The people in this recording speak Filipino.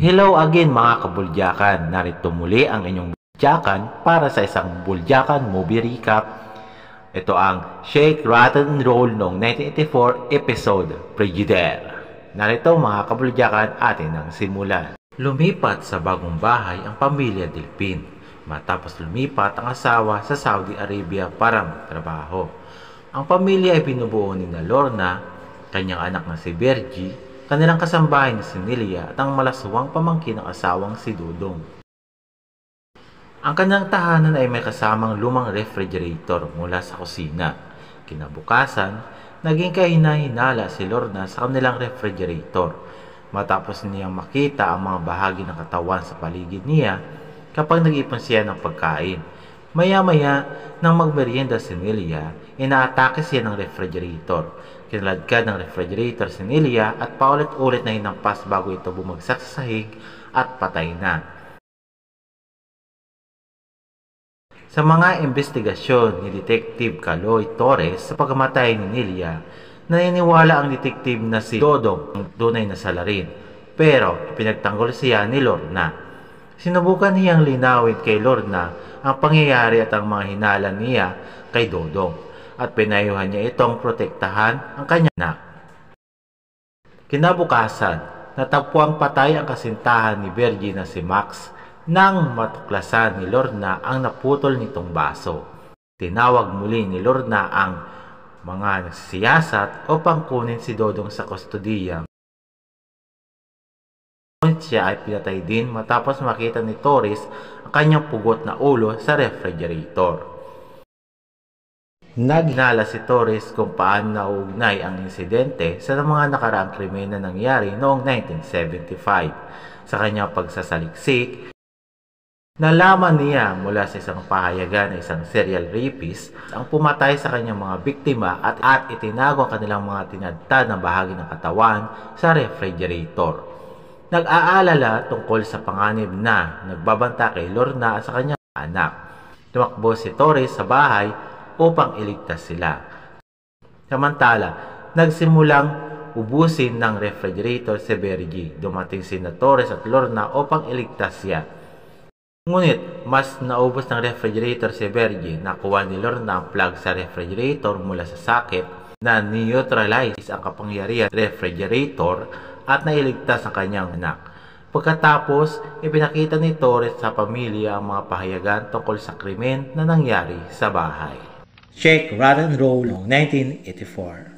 Hello again mga kabuljakan, narito muli ang inyong buljakan para sa isang buljakan movie recap. Ito ang Shake, Rattle and Roll noong 1984 episode Frigidaire. Narito mga kabuljakan, atin ang simulan. Lumipat sa bagong bahay ang pamilya Delpin matapos lumipat ang asawa sa Saudi Arabia para magtrabaho. Ang pamilya ay binubuo ni Lorna, kanyang anak na si Bergie, kanilang kasambahay na si Nelia at ang malaswang pamangkin ng asawang si Dudong. Ang kanyang tahanan ay may kasamang lumang refrigerator mula sa kusina. Kinabukasan, naging kahina-hinala si Lorna sa kanilang refrigerator matapos niyang makita ang mga bahagi ng katawan sa paligid niya kapag nag-ipon siya ng pagkain. Maya-maya, nang magmerienda si Nelia, inaatake siya ng refrigerator. Kinaladkad ng refrigerator si Nelia at paulit-ulit na hinampas bago ito bumagsak sa sahig at patay na. Sa mga investigasyon ni Detective Kaloy Torres sa pagkamatay ni Nelia, naniniwala ang detective na si Dodong ang tunay na salarin, pero ipinagtanggol siya ni Lorna. Sinubukan niyang linawin kay Lorna ang pangyayari at ang mga hinala niya kay Dodong at pinayuhan niya itong protektahan ang kanyang anak. Kinabukasan, natagpuang patay ang kasintahan ni Bergie na si Max nang matuklasan ni Lorna ang naputol nitong baso. Tinawag muli ni Lorna ang mga nagsisiyasat upang kunin si Dodong sa kustodiya. Ngunit siya ay pinatay din matapos makita ni Torres ang kanyang pugot na ulo sa refrigerator. Naghinala si Torres kung paano nauugnay ang insidente sa mga nakaraang krimen na nangyari noong 1975. Sa kanyang pagsasaliksik, nalaman niya mula sa isang pahayagan na isang serial rapist ang pumatay sa kanyang mga biktima at itinago ang kanilang mga tinadtad na bahagi ng katawan sa refrigerator. Nag-aalala tungkol sa panganib na nagbabanta kay Lorna at sa kanyang anak. Tumakbo si Torres sa bahay upang iligtas sila. Samantala, nagsimulang ubusin ng refrigerator si Bergie. Dumating sina Torres at Lorna upang iligtas siya. Ngunit, mas naubos ng refrigerator si Bergie. Nakuha ni Lorna ang plug sa refrigerator mula sa socket na neutralize ang kapangyarihan refrigerator at nailigtas ang kanyang anak. Pagkatapos, ipinakita ni Torres sa pamilya ang mga pahayagan tungkol sa krimen na nangyari sa bahay. Shake, Rattle and Roll noong 1984.